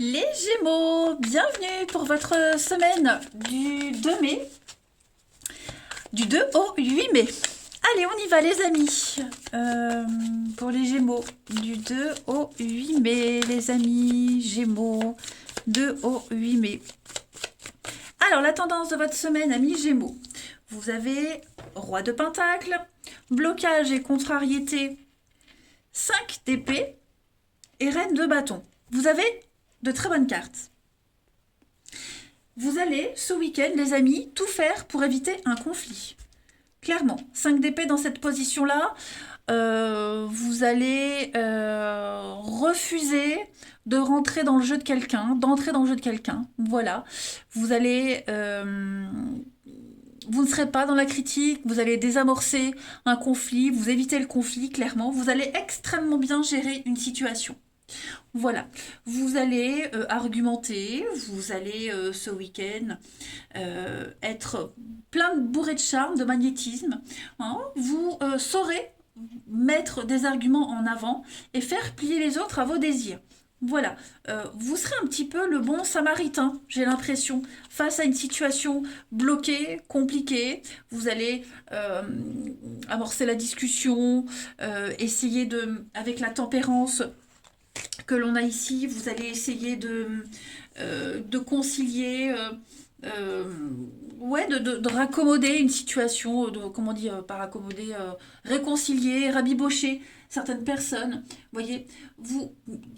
Les Gémeaux, bienvenue pour votre semaine du 2 mai, du 2 au 8 mai. Allez, on y va les amis. Pour les Gémeaux, du 2 au 8 mai, les amis, Gémeaux, 2 au 8 mai. Alors, la tendance de votre semaine, amis Gémeaux, vous avez Roi de Pentacle, blocage et contrariété, 5 d'épée et Reine de bâton. Vous avez de très bonnes cartes. Vous allez, ce week-end, les amis, tout faire pour éviter un conflit. Clairement, 5 d'épée dans cette position-là, vous allez refuser de rentrer dans le jeu de quelqu'un, d'entrer dans le jeu de quelqu'un. Voilà. Vous allez... vous ne serez pas dans la critique, vous allez désamorcer un conflit, vous évitez le conflit, clairement. Vous allez extrêmement bien gérer une situation. Voilà, vous allez argumenter, vous allez ce week-end être plein de bourré de charme, de magnétisme. Hein. Vous saurez mettre des arguments en avant et faire plier les autres à vos désirs. Voilà, vous serez un petit peu le bon samaritain, j'ai l'impression, face à une situation bloquée, compliquée. Vous allez amorcer la discussion, essayer avec la tempérance que l'on a ici, vous allez essayer de concilier, ouais, de raccommoder une situation, comment dire, pas raccommoder, réconcilier, rabibocher certaines personnes. Vous voyez,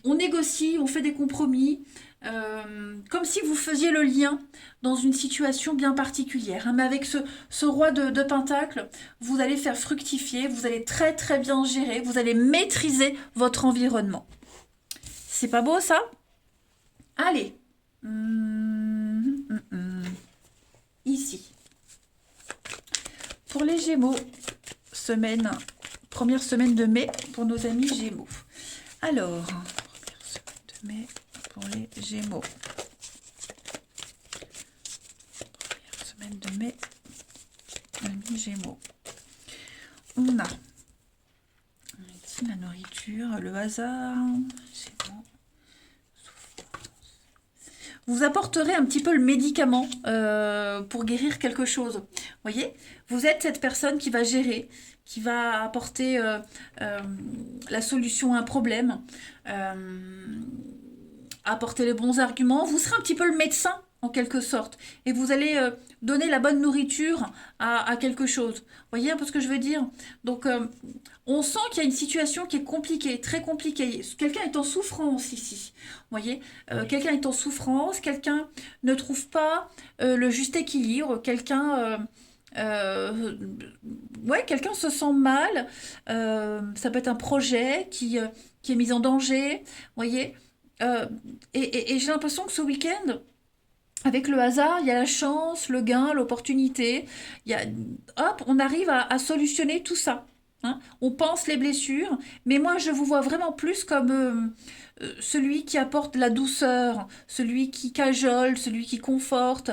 on négocie, on fait des compromis, comme si vous faisiez le lien dans une situation bien particulière. Hein. Mais avec ce roi de Pentacle, vous allez faire fructifier, vous allez très très bien gérer, vous allez maîtriser votre environnement. C'est pas beau ça? Allez. Ici. Pour les Gémeaux, première semaine de mai pour nos amis Gémeaux. Alors, première semaine de mai pour les Gémeaux. Première semaine de mai, amis Gémeaux. On a ici la nourriture, le hasard, c'est bon. Vous apporterez un petit peu le médicament pour guérir quelque chose. Vous voyez, vous êtes cette personne qui va gérer, qui va apporter la solution à un problème, apporter les bons arguments. Vous serez un petit peu le médecin en quelque sorte. Et vous allez donner la bonne nourriture à quelque chose. Vous voyez un peu ce que je veux dire? Donc, on sent qu'il y a une situation qui est compliquée, très compliquée. Quelqu'un est en souffrance ici. Vous voyez? Quelqu'un est en souffrance, quelqu'un ne trouve pas le juste équilibre, ouais, quelqu'un se sent mal. Ça peut être un projet qui est mis en danger. Vous voyez? Et j'ai l'impression que ce week-end, avec le hasard, il y a la chance, le gain, l'opportunité. Hop, on arrive à solutionner tout ça. Hein. On pense les blessures, mais moi je vous vois vraiment plus comme celui qui apporte la douceur, celui qui cajole, celui qui conforte,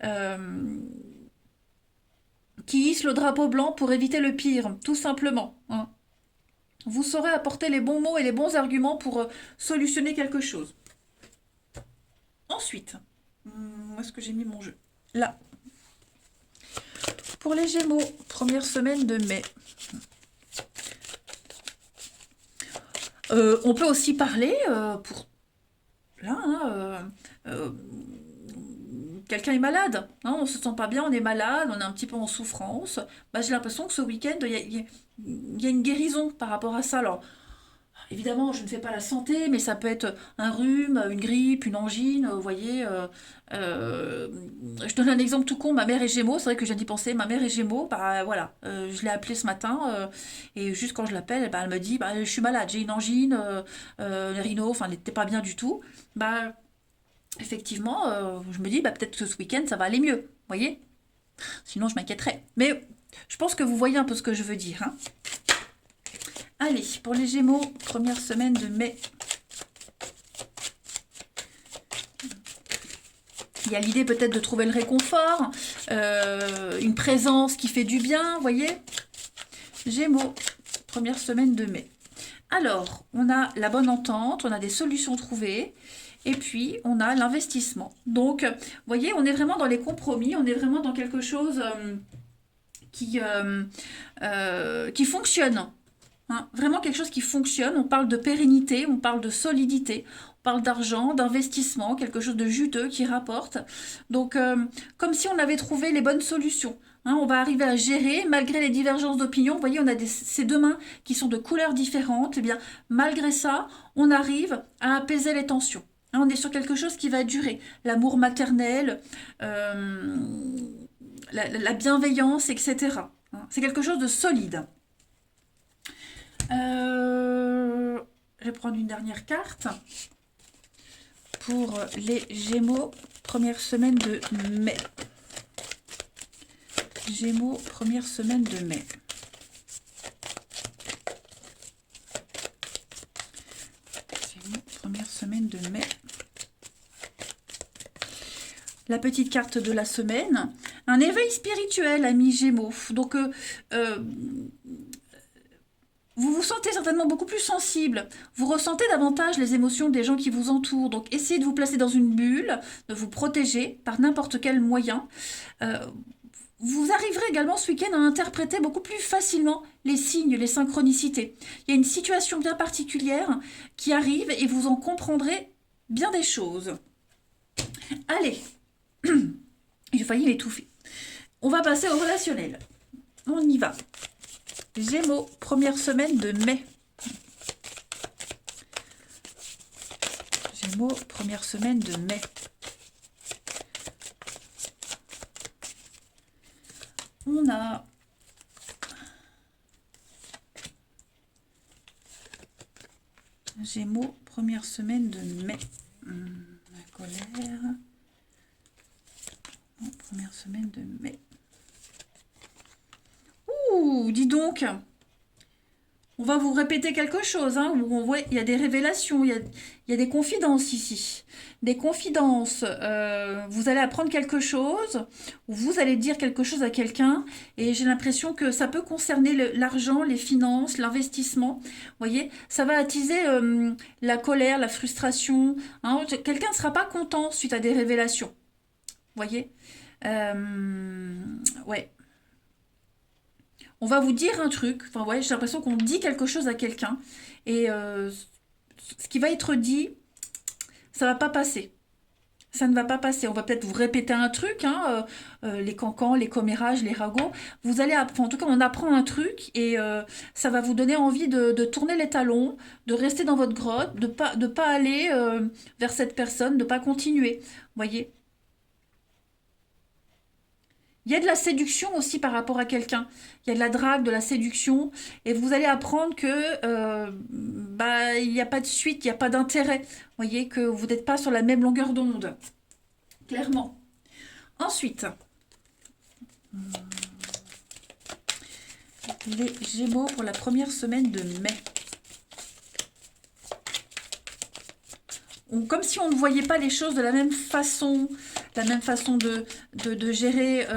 euh, qui hisse le drapeau blanc pour éviter le pire, tout simplement. Hein. Vous saurez apporter les bons mots et les bons arguments pour solutionner quelque chose. Ensuite, où est-ce que j'ai mis mon jeu? Là. Pour les Gémeaux, première semaine de mai. On peut aussi parler pour... Là, hein, quelqu'un est malade, hein, on se sent pas bien, on est malade, on est un petit peu en souffrance. Bah, j'ai l'impression que ce week-end, il y a une guérison par rapport à ça. Alors, évidemment, je ne fais pas la santé, mais ça peut être un rhume, une grippe, une angine, vous voyez. Je donne un exemple tout con, ma mère est Gémeaux, c'est vrai que je viens d'y penser, ma mère est Gémeaux, bah voilà, je l'ai appelée ce matin, et juste quand je l'appelle, bah, elle me dit, bah, je suis malade, j'ai une angine, les rhinos, enfin, elle n'était pas bien du tout. Bah, effectivement, je me dis, bah, peut-être que ce week-end, ça va aller mieux, vous voyez. Sinon, je m'inquiéterais. Mais je pense que vous voyez un peu ce que je veux dire, hein. Allez, pour les Gémeaux, première semaine de mai. Il y a l'idée peut-être de trouver le réconfort, une présence qui fait du bien, vous voyez. Gémeaux, première semaine de mai. Alors, on a la bonne entente, on a des solutions trouvées, et puis on a l'investissement. Donc, vous voyez, on est vraiment dans les compromis, on est vraiment dans quelque chose qui, qui fonctionne. Hein, vraiment quelque chose qui fonctionne. On parle de pérennité, on parle de solidité, on parle d'argent, d'investissement, quelque chose de juteux qui rapporte. Donc, comme si on avait trouvé les bonnes solutions. Hein, on va arriver à gérer malgré les divergences d'opinion. Vous voyez, on a ces deux mains qui sont de couleurs différentes. Et bien, malgré ça, on arrive à apaiser les tensions. Hein, on est sur quelque chose qui va durer. L'amour maternel, la bienveillance, etc. Hein, c'est quelque chose de solide. Je vais prendre une dernière carte pour les Gémeaux, première semaine de mai. Gémeaux, première semaine de mai. Gémeaux, première semaine de mai. La petite carte de la semaine. Un éveil spirituel, amis Gémeaux. Donc, vous vous sentez certainement beaucoup plus sensible. Vous ressentez davantage les émotions des gens qui vous entourent. Donc, essayez de vous placer dans une bulle, de vous protéger par n'importe quel moyen. Vous arriverez également ce week-end à interpréter beaucoup plus facilement les signes, les synchronicités. Il y a une situation bien particulière qui arrive et vous en comprendrez bien des choses. Allez, j'ai failli m'étouffer. On va passer au relationnel. On y va. Gémeaux, première semaine de mai. Gémeaux, première semaine de mai. On a Gémeaux, première semaine de mai. La colère. Première semaine de mai. Ouh, dis donc, on va vous répéter quelque chose. Hein, où on voit, il y a des révélations, il y a des confidences ici. Des confidences. Vous allez apprendre quelque chose, ou vous allez dire quelque chose à quelqu'un, et j'ai l'impression que ça peut concerner l'argent, les finances, l'investissement. Vous voyez, ça va attiser la colère, la frustration. Hein, quelqu'un ne sera pas content suite à des révélations. Vous voyez, ouais. On va vous dire un truc, enfin ouais, j'ai l'impression qu'on dit quelque chose à quelqu'un, et ce qui va être dit, ça va pas passer. Ça ne va pas passer. On va peut-être vous répéter un truc, hein, les cancans, les commérages, les ragots. Vous allez, enfin, en tout cas, on apprend un truc et ça va vous donner envie de tourner les talons, de rester dans votre grotte, de pas aller vers cette personne, de pas continuer. Vous voyez? Il y a de la séduction aussi par rapport à quelqu'un. Il y a de la drague, de la séduction. Et vous allez apprendre que bah, il n'y a pas de suite, il n'y a pas d'intérêt. Vous voyez que vous n'êtes pas sur la même longueur d'onde. Clairement. Ensuite, les Gémeaux pour la première semaine de mai. Comme si on ne voyait pas les choses de la même façon de gérer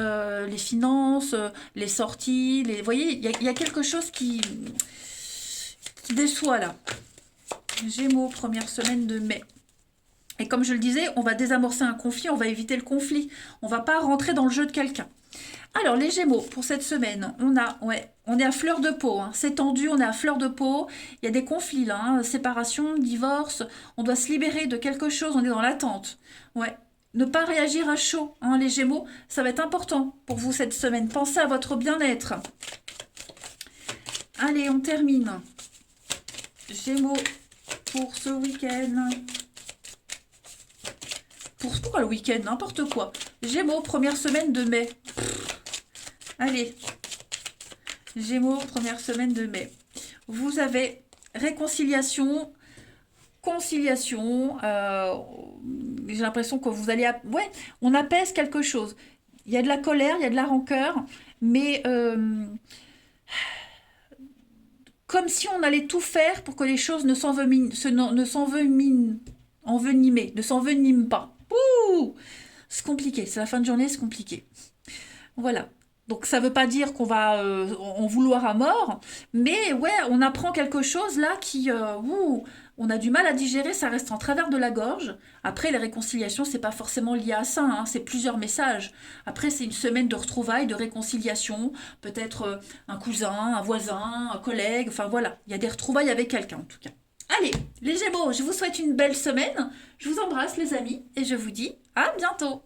les finances, les sorties. Vous voyez, il y a quelque chose qui déçoit là. Gémeaux, première semaine de mai. Et comme je le disais, on va désamorcer un conflit, on va éviter le conflit. On ne va pas rentrer dans le jeu de quelqu'un. Alors, les Gémeaux, pour cette semaine, on est à fleur de peau. Hein. C'est tendu, on est à fleur de peau. Il y a des conflits là, hein, séparation, divorce. On doit se libérer de quelque chose, on est dans l'attente. Ouais. Ne pas réagir à chaud, hein, les Gémeaux, ça va être important pour vous cette semaine. Pensez à votre bien-être. Allez, on termine. Gémeaux pour ce week-end. Pourquoi le week-end? N'importe quoi. Gémeaux, première semaine de mai. Allez. Gémeaux, première semaine de mai. Vous avez réconciliation, conciliation. J'ai l'impression que vous allez... Ouais, on apaise quelque chose. Il y a de la colère, il y a de la rancœur, mais comme si on allait tout faire pour que les choses ne s'enveniment pas. Ouh, c'est compliqué, c'est la fin de journée, c'est compliqué. Voilà. Donc ça veut pas dire qu'on va en vouloir à mort, mais ouais, on apprend quelque chose là qui, on a du mal à digérer, ça reste en travers de la gorge. Après, les réconciliations, c'est pas forcément lié à ça, hein, c'est plusieurs messages. Après, c'est une semaine de retrouvailles, de réconciliation, peut-être un cousin, un voisin, un collègue, enfin voilà, il y a des retrouvailles avec quelqu'un en tout cas. Allez, les Gémeaux, je vous souhaite une belle semaine, je vous embrasse les amis, et je vous dis à bientôt.